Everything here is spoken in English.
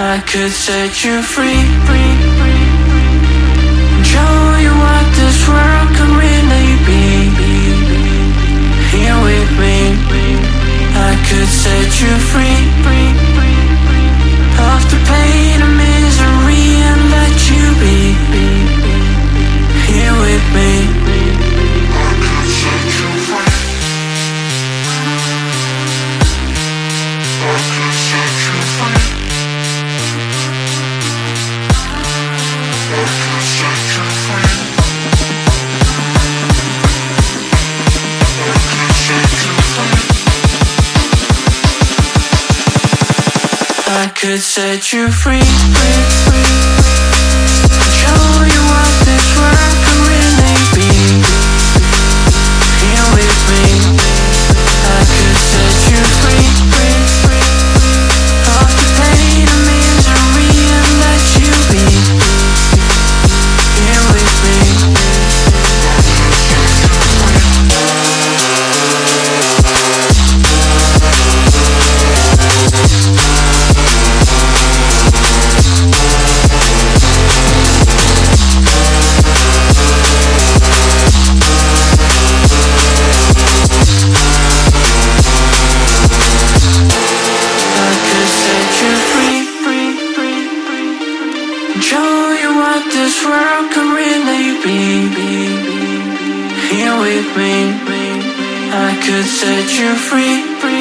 I could set you free. Show you what this world can really be. Here with me, I could set you free. Off the pain and misery and let you be. Here with me. I could set you free. Show you what this world can really be. Here with me, I could set you free. Off the pain and misery and let you be. Here with me. Show you what this world can really be. Here with me, I could set you free.